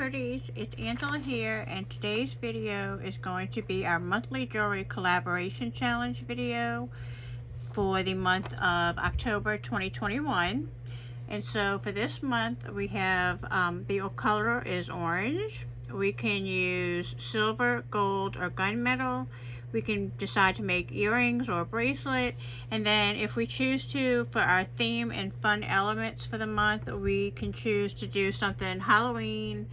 Pretties, it's Angela here, and today's video is going to be our monthly jewelry collaboration challenge video for the month of October 2021. And so for this month we have the color is orange. We can use silver, gold, or gunmetal. We can decide to make earrings or a bracelet, and then if we choose to, for our theme and fun elements for the month, we can choose to do something Halloween,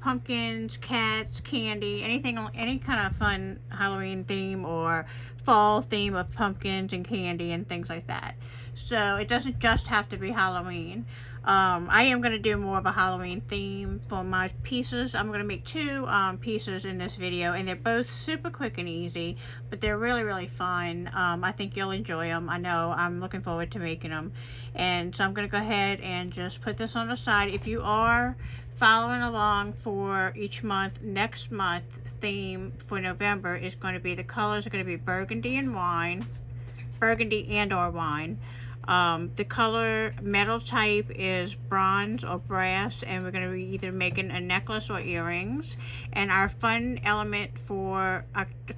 pumpkins, cats, candy, anything, any kind of fun Halloween theme or fall theme of pumpkins and candy and things like that. So it doesn't just have to be Halloween. I am going to do more of a Halloween theme for my pieces. I'm going to make two pieces in this video, and they're both super quick and easy, but they're really fun. I think you'll enjoy them. I know. I'm looking forward to making them. And so I'm going to go ahead and just put this on the side. If you are following along for each month, next month theme for November is going to be, the colors are going to be burgundy and wine, burgundy and or wine. The color metal type is bronze or brass, and we're going to be either making a necklace or earrings. And our fun element for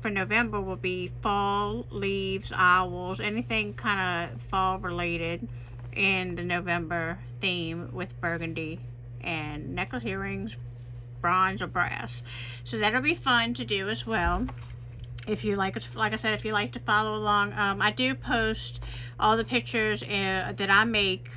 November will be fall, leaves, owls, anything kind of fall related in the November theme with burgundy and necklace, earrings, bronze or brass. So that'll be fun to do as well. If you like I said, if you like to follow along, I do post all the pictures that I make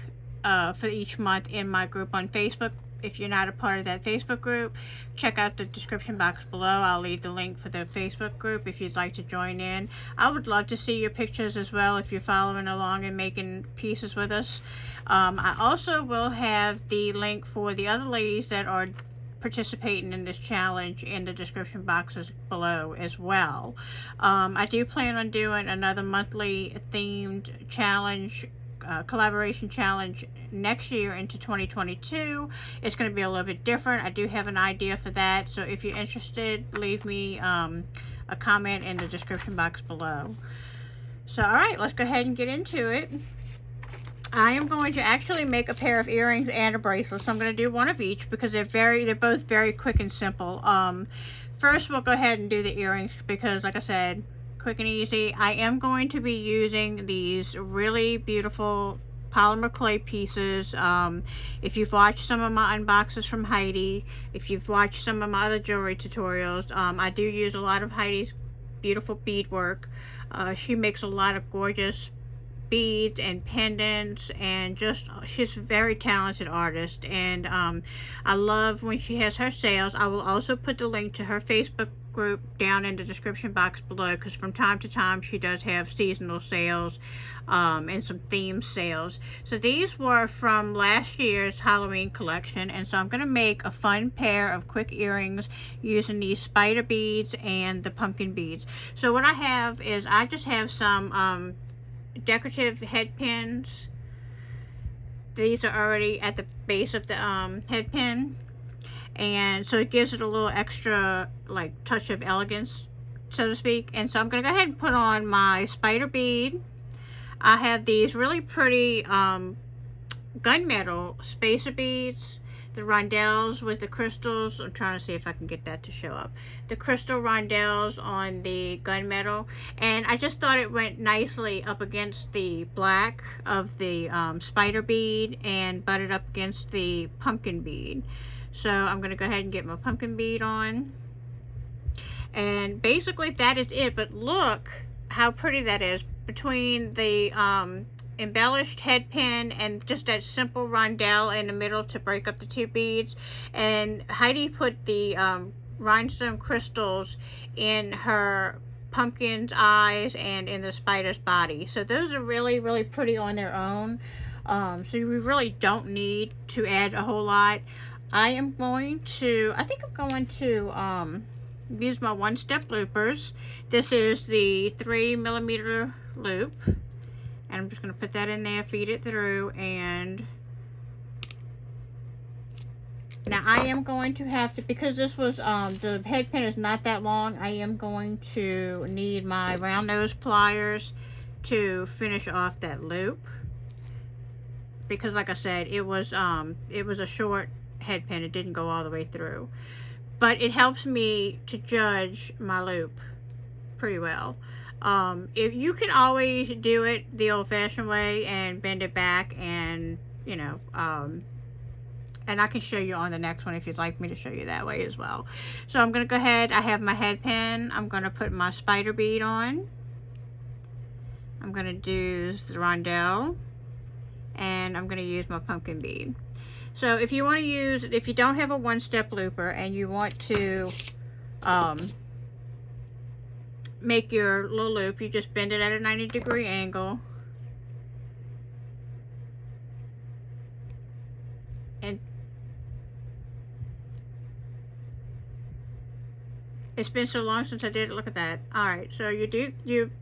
for each month in my group on Facebook. If you're not a part of that Facebook group, check out the description box below. I'll leave the link for the Facebook group if you'd like to join in. I would love to see your pictures as well if you're following along and making pieces with us. I also will have the link for the other ladies that are participating in this challenge in the description boxes below as well. I do plan on doing another monthly themed challenge, collaboration challenge next year into 2022. It's going to be a little bit different. I do have an idea for that, so if you're interested, leave me a comment in the description box below. So alright, let's go ahead and get into it. I am going to actually make a pair of earrings and a bracelet, so I'm going to do one of each because they're both very quick and simple. First we'll go ahead and do the earrings because, like I said, quick and easy. I am going to be using these really beautiful polymer clay pieces. If you've watched some of my unboxes from Heidi, if you've watched some of my other jewelry tutorials, I do use a lot of Heidi's beautiful beadwork. She makes a lot of gorgeous beads and pendants, and she's a very talented artist, and I love when she has her sales. I will also put the link to her Facebook group down in the description box below, because from time to time she does have seasonal sales and some theme sales. So these were from last year's Halloween collection, and so I'm going to make a fun pair of quick earrings using these spider beads and the pumpkin beads. So what I have is, I just have some decorative head pins. These are already at the base of the head pin, and so it gives it a little extra like touch of elegance, so to speak. And so I'm going to go ahead and put on my spider bead. I have these really pretty gunmetal spacer beads, the rondelles with the crystals. I'm trying to see if I can get that to show up. The crystal rondelles on the gunmetal, and I just thought it went nicely up against the black of the spider bead and butted up against the pumpkin bead. So I'm going to go ahead and get my pumpkin bead on, and basically that is it. But look how pretty that is between the embellished head pin and just that simple rondelle in the middle to break up the two beads. And Heidi put the rhinestone crystals in her pumpkin's eyes and in the spider's body. So those are really pretty on their own. So we really don't need to add a whole lot. I think I'm going to use my one-step loopers. This is the 3mm loop. And I'm just going to put that in there, feed it through, and now I am going to have to, because this was, the head pin is not that long, I am going to need my round nose pliers to finish off that loop. Because like I said, it was a short head pin. It didn't go all the way through. But it helps me to judge my loop pretty well. If you can always do it the old-fashioned way and bend it back, and you know, and I can show you on the next one if you'd like me to show you that way as well. So I'm going to go ahead. I have my head pin. I'm going to put my spider bead on. I'm going to do the rondelle, and I'm going to use my pumpkin bead. So if you want to use, if you don't have a one-step looper and you want to make your little loop, you just bend it at a 90-degree angle. And it's been so long since I did it. Look at that. Alright, so you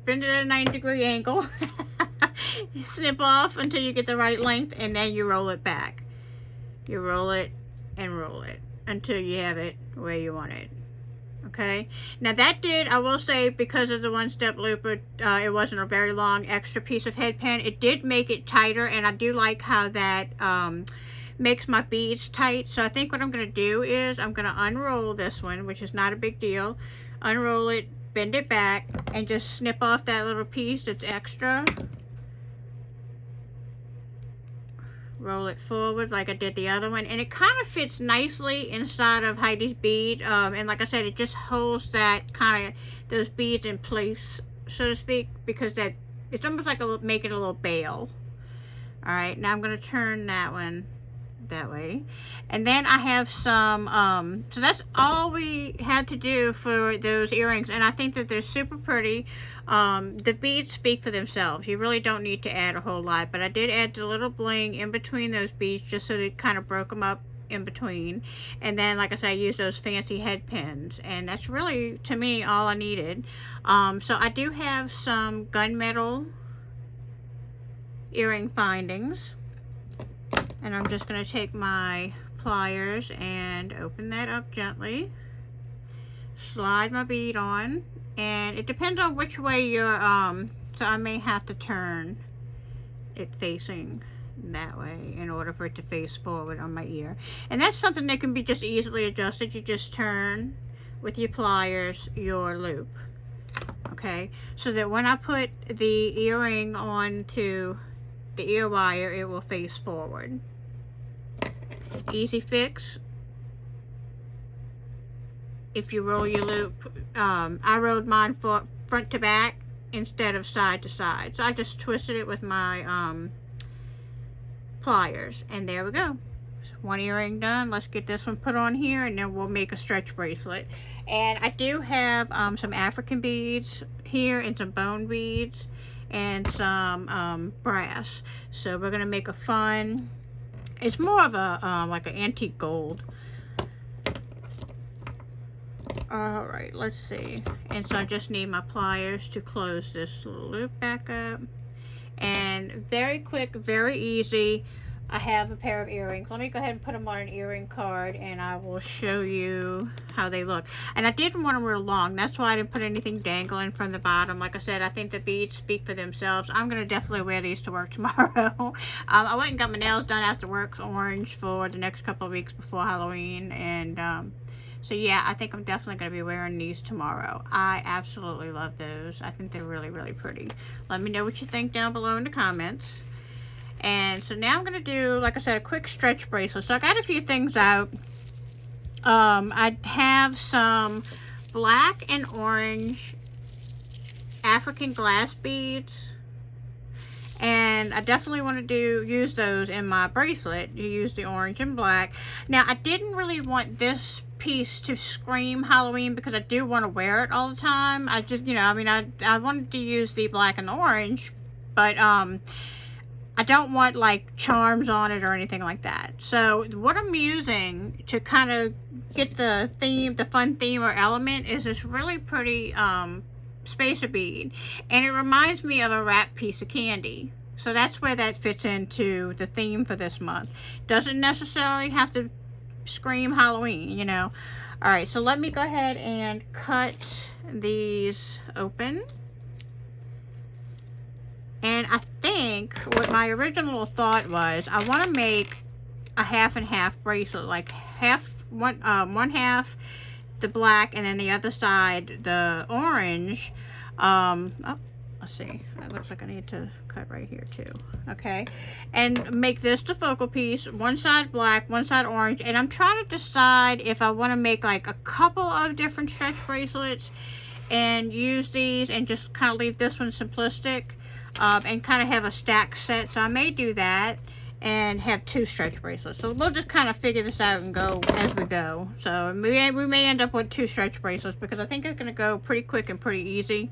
bend it at a 90-degree angle. You snip off until you get the right length, and then you roll it back. You roll it and roll it until you have it where you want it. Okay, now that did, I will say, because of the one-step looper, it wasn't a very long extra piece of head pin. It did make it tighter, and I do like how that makes my beads tight. So I think what I'm going to do is I'm going to unroll this one, which is not a big deal. Unroll it, bend it back, and just snip off that little piece that's extra. Roll it forward like I did the other one, and it kind of fits nicely inside of Heidi's bead, and like I said, it just holds that kind of those beads in place, so to speak, because that it's almost like making a little bail. All right, now I'm going to turn that one that way, and then I have some so that's all we had to do for those earrings, and I think that they're super pretty. The beads speak for themselves. You really don't need to add a whole lot, but I did add the little bling in between those beads just so that it kind of broke them up in between. And then, like I said, I used those fancy head pins, and that's really, to me, all I needed. So I do have some gunmetal earring findings, and I'm just going to take my pliers and open that up gently, slide my bead on. And it depends on which way you're, so I may have to turn it facing that way in order for it to face forward on my ear. And that's something that can be just easily adjusted. You just turn with your pliers your loop. Okay, so that when I put the earring onto the ear wire, it will face forward. Easy fix. If you roll your loop, I rolled mine front to back instead of side to side. So I just twisted it with my pliers, and there we go. So one earring done. Let's get this one put on here, and then we'll make a stretch bracelet. And I do have some African beads here, and some bone beads, and some brass. So we're gonna make a fun. It's more of a like an antique gold. Alright, let's see. And so I just need my pliers to close this little loop back up. And very quick, very easy. I have a pair of earrings. Let me go ahead and put them on an earring card, and I will show you how they look. And I didn't want them real long. That's why I didn't put anything dangling from the bottom. Like I said, I think the beads speak for themselves. I'm going to definitely wear these to work tomorrow. I went and got my nails done after work, orange, for the next couple of weeks before Halloween. And so yeah, I think I'm definitely going to be wearing these tomorrow. I absolutely love those. I think they're really, really pretty. Let me know what you think down below in the comments. And so now I'm going to do, like I said, a quick stretch bracelet. So I got a few things out. I have some black and orange African glass beads. And I definitely want to use those in my bracelet. You use the orange and black. Now, I didn't really want this piece to scream Halloween because I do want to wear it all the time. I just, you know, I mean, I wanted to use the black and orange, but I don't want like charms on it or anything like that. So what I'm using to kind of get the theme, the fun theme or element, is this really pretty spacer bead, and it reminds me of a wrapped piece of candy. So that's where that fits into the theme for this month. Doesn't necessarily have to scream Halloween, you know. All right, so let me go ahead and cut these open. And I think what my original thought was, I want to make a half and half bracelet, like one half the black and then the other side the orange. Oh, let's see, it looks like I need to cut right here too. Okay, and make this the focal piece, one side black, one side orange. And I'm trying to decide if I want to make like a couple of different stretch bracelets and use these and just kind of leave this one simplistic, and kind of have a stack set. So I may do that and have 2 stretch bracelets. So we'll just kind of figure this out and go as we go. So we may end up with 2 stretch bracelets because I think it's going to go pretty quick and pretty easy,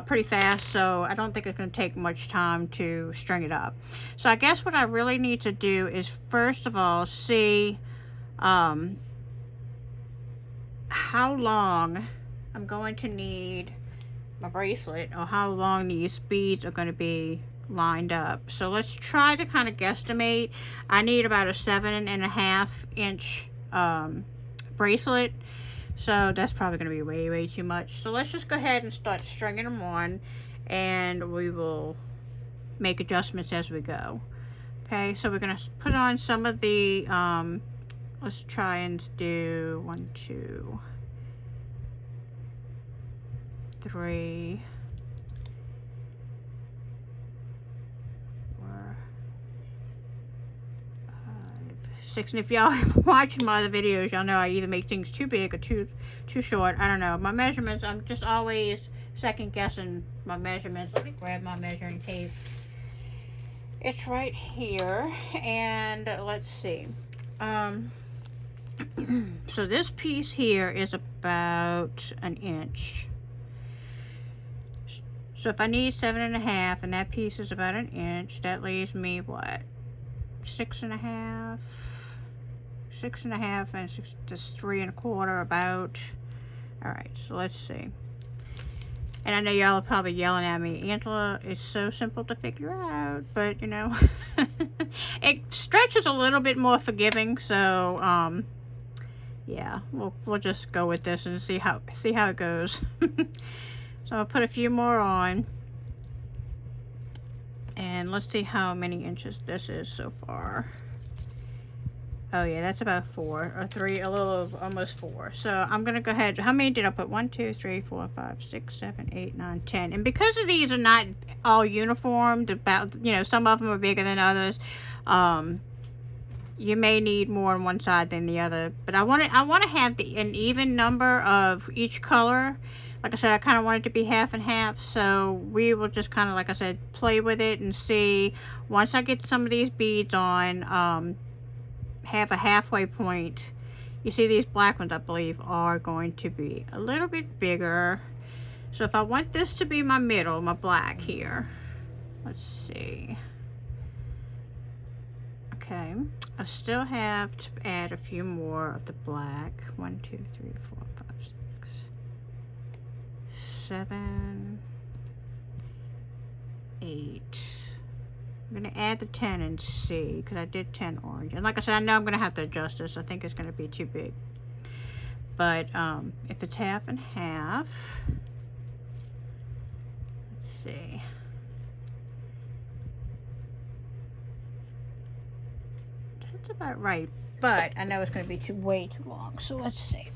pretty fast. So I don't think it's going to take much time to string it up. So I guess what I really need to do is first of all see how long I'm going to need my bracelet, or how long these beads are going to be lined up. So let's try to kind of guesstimate. I need about a 7.5 inch bracelet, so that's probably going to be way too much. So let's just go ahead and start stringing them on, and we will make adjustments as we go. Okay, so we're going to put on some of the let's try and do 1, 2, 3, 4, 5, 6. And if y'all have watched my other videos, y'all know I either make things too big or too short. I don't know. My measurements, I'm just always second guessing my measurements. Let me grab my measuring tape. It's right here. And let's see. So this piece here is about 1 inch. So if I need 7.5 and that piece is about 1 inch, that leaves me what? 6.5? 6.5 and 6, just 3 1/4 about. Alright, so let's see. And I know y'all are probably yelling at me, Angela, it's so simple to figure out, but you know, it stretches a little bit more forgiving, so yeah, we'll just go with this and see how it goes. So I'll put a few more on, and let's see how many inches this is so far. Oh yeah, that's about 4 or 3, a little of almost 4. So I'm gonna go ahead. How many did I put? 1, 2, 3, 4, 5, 6, 7, 8, 9, 10. And because of these are not all uniformed, about, you know, some of them are bigger than others. You may need more on one side than the other, but I want to have an even number of each color. Like I said, I kind of want it to be half and half, so we will just kind of, like I said, play with it and see. Once I get some of these beads on, have a halfway point. You see these black ones, I believe, are going to be a little bit bigger. So if I want this to be my middle, my black here, let's see. Okay, I still have to add a few more of the black. 1, 2, 3, 4, 5, 6, 7, 8. I'm going to add the 10 and see, because I did 10 orange. And like I said, I know I'm going to have to adjust this. I think it's going to be too big. But if it's half and half, let's see. That's about right. But I know it's going to be way too long. So let's see.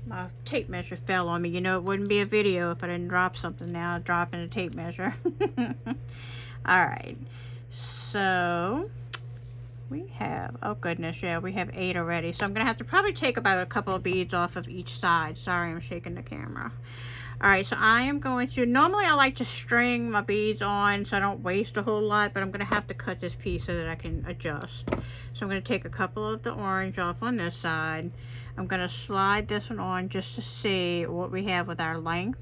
My tape measure fell on me. You know, it wouldn't be a video if I didn't drop something. Now I'm dropping a tape measure. Alright, so we have, oh goodness, yeah, we have 8 already. So I'm going to have to probably take about a couple of beads off of each side. Sorry, I'm shaking the camera. Alright, so I am going to, normally I like to string my beads on so I don't waste a whole lot, but I'm going to have to cut this piece so that I can adjust. So I'm going to take a couple of the orange off on this side. I'm going to slide this one on just to see what we have with our length,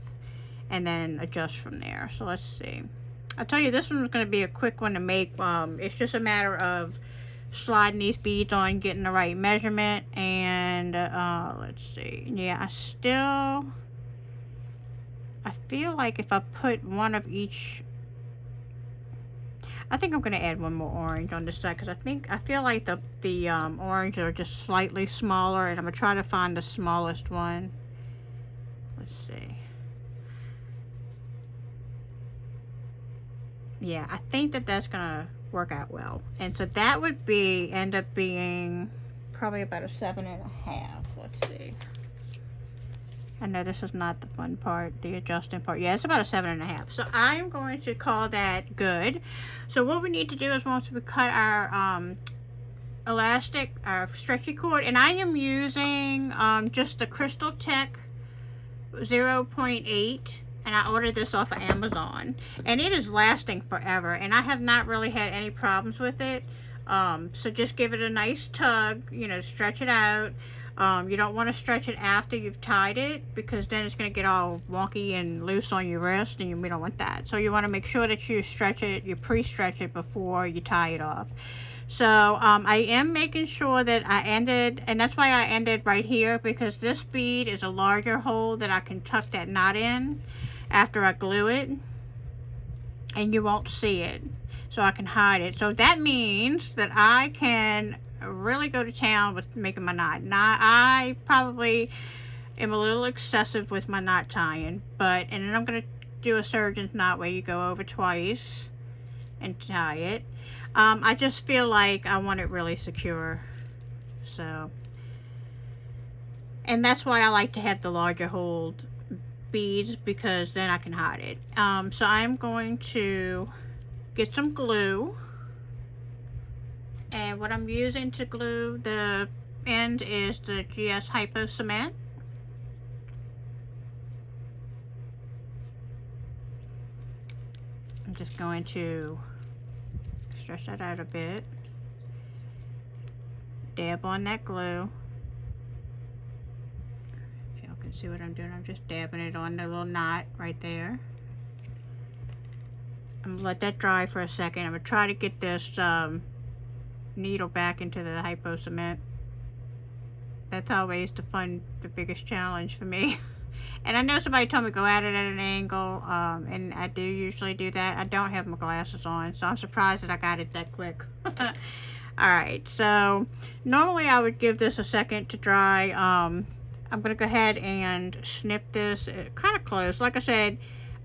and then adjust from there. So let's see. I'll tell you, this one is going to be a quick one to make. It's just a matter of sliding these beads on, getting the right measurement, and let's see. Yeah, I feel like if I put one of each, I think I'm going to add one more orange on this side, because I feel like the orange are just slightly smaller, and I'm going to try to find the smallest one. Let's see. Yeah, I think that's going to work out well. And so that would be end up being probably about a 7.5. Let's see. I know this is not the fun part, the adjusting part. Yeah, it's about a 7.5. So I'm going to call that good. So what we need to do is once we cut our elastic, our stretchy cord, and I am using just the Crystal Tech 0.8, and I ordered this off of Amazon, and it is lasting forever, and I have not really had any problems with it. So just give it a nice tug, you know, stretch it out. You don't want to stretch it after you've tied it, because then it's going to get all wonky and loose on your wrist, and we don't want that. So you want to make sure that you stretch it, you pre-stretch it before you tie it off. So I am making sure that I ended, and that's why I ended right here, because this bead is a larger hole that I can tuck that knot in after I glue it, and you won't see it. So I can hide it. So that means that I can really go to town with making my knot. Now, I probably am a little excessive with my knot tying, and then I'm going to do a surgeon's knot where you go over twice and tie it. I just feel like I want it really secure. So, and that's why I like to have the larger hole beads, because then I can hide it. So I'm going to get some glue, and what I'm using to glue the end is the GS Hypo Cement. I'm just going to stretch that out a bit, dab on that glue. If y'all can see what I'm doing, I'm just dabbing it on the little knot right there. I'm gonna let that dry for a second. I'm gonna try to get this needle back into the Hypo Cement. That's always the biggest challenge for me. And I know somebody told me go at it at an angle, and I do usually do that. I don't have my glasses on, so I'm surprised that I got it that quick. Alright, so normally I would give this a second to dry. I'm gonna go ahead and snip this kind of close. Like I said,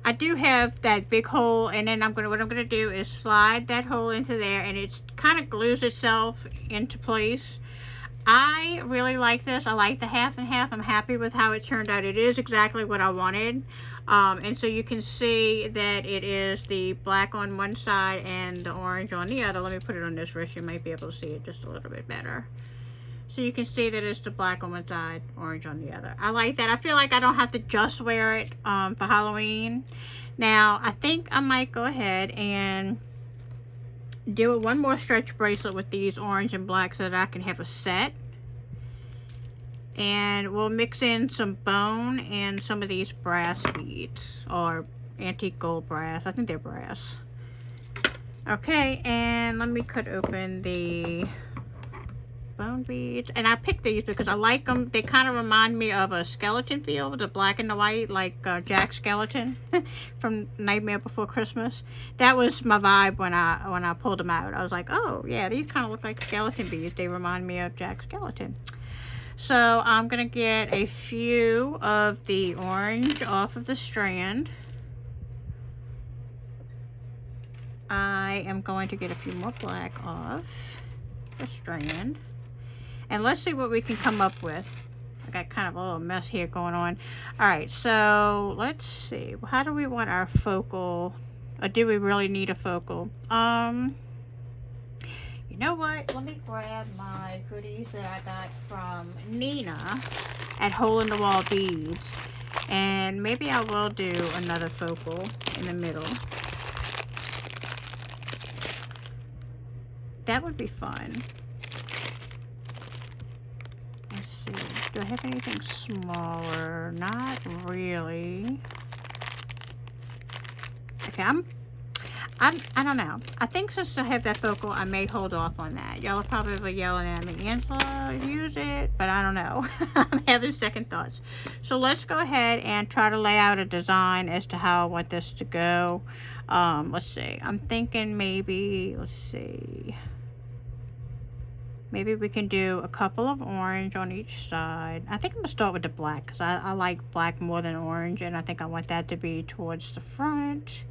I do have that big hole, and then what I'm gonna do is slide that hole into there, and it kind of glues itself into place. I really like this. I like the half and half. I'm happy with how it turned out. It is exactly what I wanted. And so you can see that it is the black on one side and the orange on the other. Let me put it on this wrist. You might be able to see it just a little bit better. So you can see that it's the black on one side, orange on the other. I like that. I feel like I don't have to just wear it for Halloween. Now, I think I might go ahead and do one more stretch bracelet with these orange and black so that I can have a set. And we'll mix in some bone and some of these brass beads, or antique gold brass. I think they're brass. Okay, and let me cut open the bone beads. And I picked these because I like them. They kind of remind me of a skeleton feel, the black and the white, like Jack Skeleton from Nightmare Before Christmas. That was my vibe when I pulled them out. I was like, oh yeah, these kind of look like skeleton beads. They remind me of Jack Skeleton. So I'm gonna get a few of the orange off of the strand. I am going to get a few more black off the strand. And let's see what we can come up with. I got kind of a little mess here going on. Alright, so let's see. How do we want our focal? Or do we really need a focal? You know what? Let me grab my goodies that I got from Nena at Hole in the Wall Beads. And maybe I will do another focal in the middle. That would be fun. Do I have anything smaller? Not really. Okay, I don't know. I think since I have that focal, I may hold off on that. Y'all are probably yelling at me, Angela, use it, but I don't know. I'm having second thoughts. So let's go ahead and try to lay out a design as to how I want this to go. Let's see. I'm thinking maybe, let's see. Maybe we can do a couple of orange on each side. I think I'm going to start with the black because I like black more than orange, and I think I want that to be towards the front.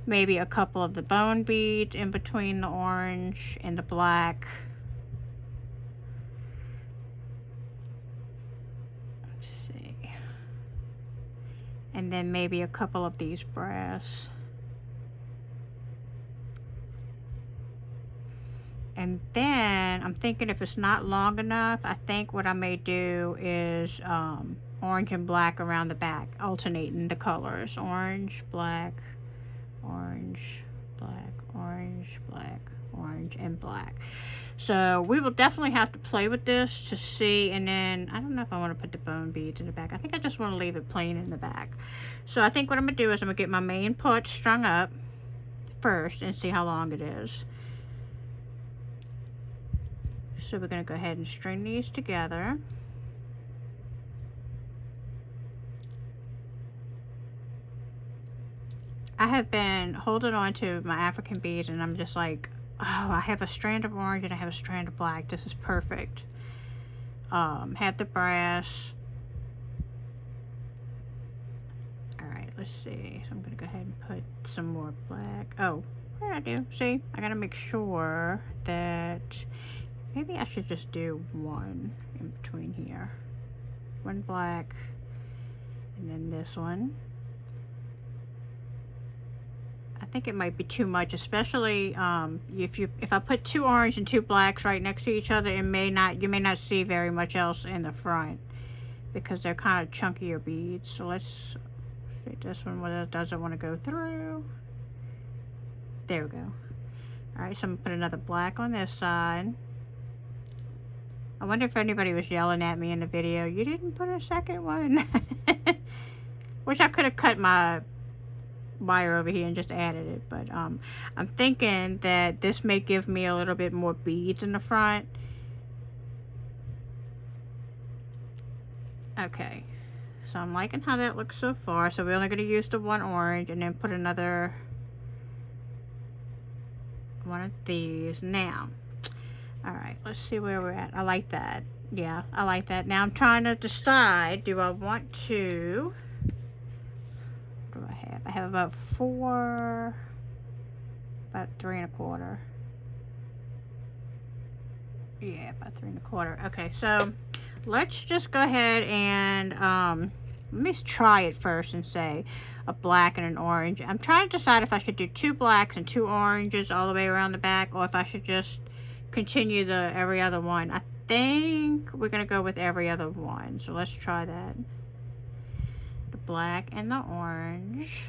maybe a couple of the bone beads in between the orange and the black. Let's see. And then maybe a couple of these brass. And then I'm thinking if it's not long enough, I think what I may do is orange and black around the back, alternating the colors. Orange, black, orange, black, orange, black, orange, and black. So we will definitely have to play with this to see. And then I don't know if I want to put the bone beads in the back. I think I just want to leave it plain in the back. So I think what I'm going to do is I'm going to get my main part strung up first and see how long it is. So we're going to go ahead and string these together. I have been holding on to my African beads and I'm just like, oh, I have a strand of orange and I have a strand of black. This is perfect. Have the brass. Alright, let's see. So I'm going to go ahead and put some more black. Oh, what did I do? See, I got to make sure that maybe I should just do one in between here. One black and then this one. I think it might be too much, especially if I put two orange and two blacks right next to each other, you may not see very much else in the front because they're kind of chunkier beads. So let's see this one, whether it doesn't want to go through. There we go. Alright, so I'm gonna put another black on this side. I wonder if anybody was yelling at me in the video, you didn't put a second one. Wish I could have cut my wire over here and just added it, but I'm thinking that this may give me a little bit more beads in the front. Okay, so I'm liking how that looks so far. So we're only going to use the one orange and then put another one of these now. Alright, let's see where we're at. I like that. Yeah, I like that. Now I'm trying to decide, do I want to, what do I have? I have about 4, about 3 1/4. Yeah, about 3 1/4. Okay, so let's just go ahead and let me try it first and say a black and an orange. I'm trying to decide if I should do 2 blacks and 2 oranges all the way around the back, or if I should just continue the every other one. I think we're gonna go with every other one, so let's try that. The black and the orange,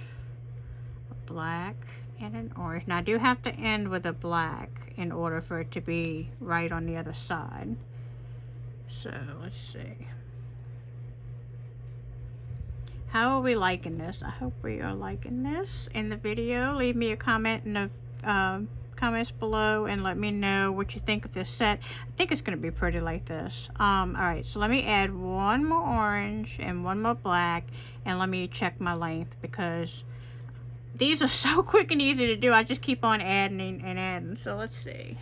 a black and an orange. Now I do have to end with a black in order for it to be right on the other side. So let's see, how are we liking this? I hope we are liking this in the video. Leave me a comment in the comments below and let me know what you think of this set. I think it's going to be pretty like this. Alright, so let me add one more orange and one more black, and let me check my length because these are so quick and easy to do. I just keep on adding and adding. So let's see.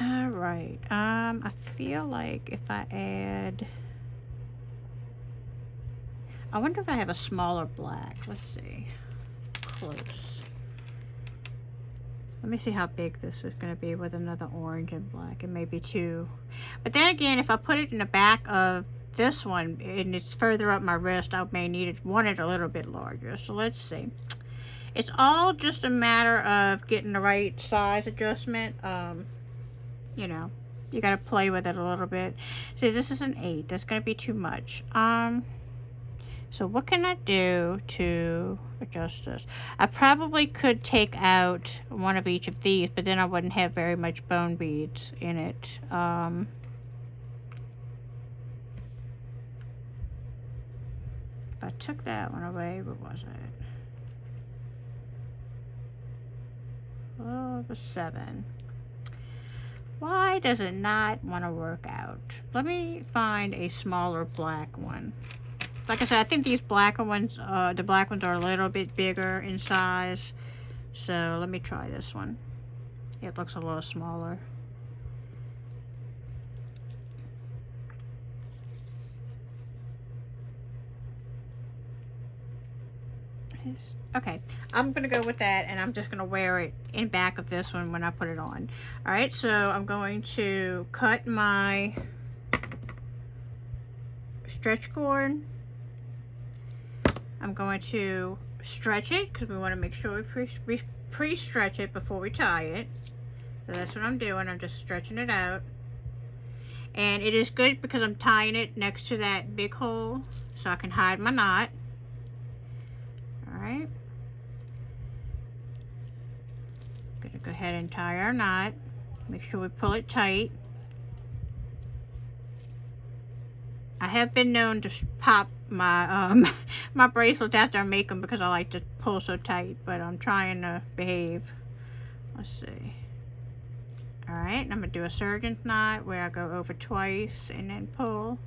Alright, I feel like if I add, I wonder if I have a smaller black. Let's see. Close. Let me see how big this is going to be with another orange and black. It may be 2. But then again, if I put it in the back of this one and it's further up my wrist, I may want it a little bit larger. So let's see. It's all just a matter of getting the right size adjustment. You know, you got to play with it a little bit. See, this is an 8. That's going to be too much. So what can I do to adjust this? I probably could take out one of each of these, but then I wouldn't have very much bone beads in it. If I took that one away, what was it? Oh, it was 7. Why does it not want to work out? Let me find a smaller black one. Like I said, I think these black ones, the black ones are a little bit bigger in size. So let me try this one. It looks a little smaller. Okay, I'm gonna go with that, and I'm just gonna wear it in back of this one when I put it on. All right, so I'm going to cut my stretch cord. I'm going to stretch it because we want to make sure we pre-stretch it before we tie it. So that's what I'm doing. I'm just stretching it out. And it is good because I'm tying it next to that big hole so I can hide my knot. Alright. Gonna go ahead and tie our knot. Make sure we pull it tight. I have been known to pop my my bracelets after I make them because I like to pull so tight, but I'm trying to behave. Let's see. Alright, I'm going to do a surgeon's knot where I go over twice and then pull.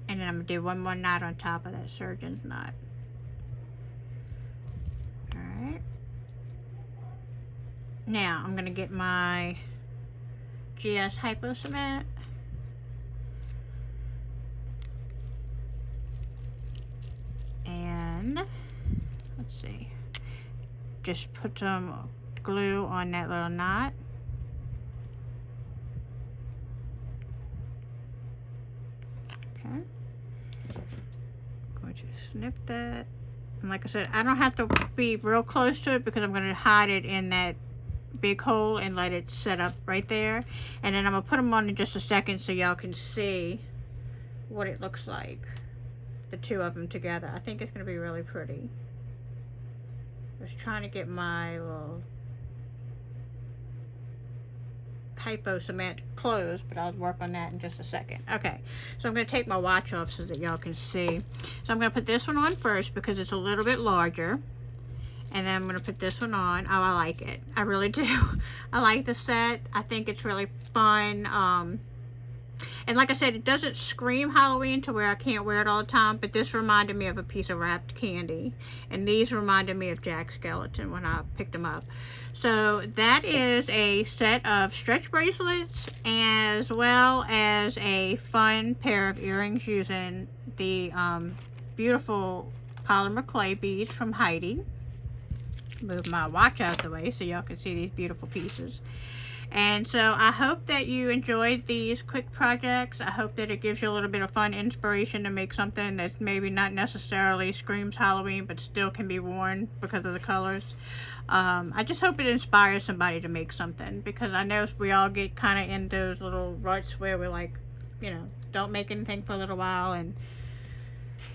And then I'm going to do one more knot on top of that surgeon's knot. Alright. Now, I'm going to get my GS Hypo Cement. And, let's see, just put some glue on that little knot. Okay. I'm going to snip that. And like I said, I don't have to be real close to it because I'm going to hide it in that big hole and let it set up right there. And then I'm going to put them on in just a second so y'all can see what it looks like. The two of them together. I think it's going to be really pretty. I was trying to get my little hypo cement closed, but I'll work on that in just a second. Okay, so I'm going to take my watch off so that y'all can see. So I'm going to put this one on first because it's a little bit larger. And then I'm going to put this one on. Oh, I like it. I really do. I like the set. I think it's really fun. And like I said, it doesn't scream Halloween to where I can't wear it all the time, but this reminded me of a piece of wrapped candy. And these reminded me of Jack Skellington when I picked them up. So that is a set of stretch bracelets as well as a fun pair of earrings using the beautiful polymer clay beads from Heidi. Move my watch out of the way so y'all can see these beautiful pieces. And so I hope that you enjoyed these quick projects. I hope that it gives you a little bit of fun inspiration to make something that's maybe not necessarily screams Halloween, but still can be worn because of the colors. I just hope it inspires somebody to make something, because I know we all get kind of in those little ruts where we're like, you know, don't make anything for a little while. And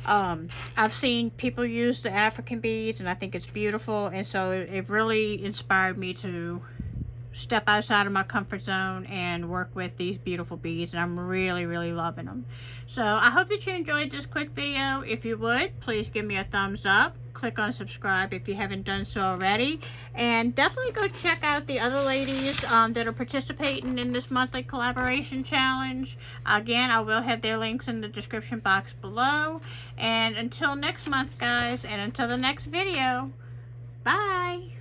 I've seen people use the African beads, and I think it's beautiful. And so it really inspired me to step outside of my comfort zone and work with these beautiful beads, and I'm really loving them. So I hope that you enjoyed this quick video. If you would, please give me a thumbs up, click on subscribe if you haven't done so already, and definitely go check out the other ladies that are participating in this monthly collaboration challenge. Again, I will have their links in the description box below. And until next month, guys, and until the next video, bye.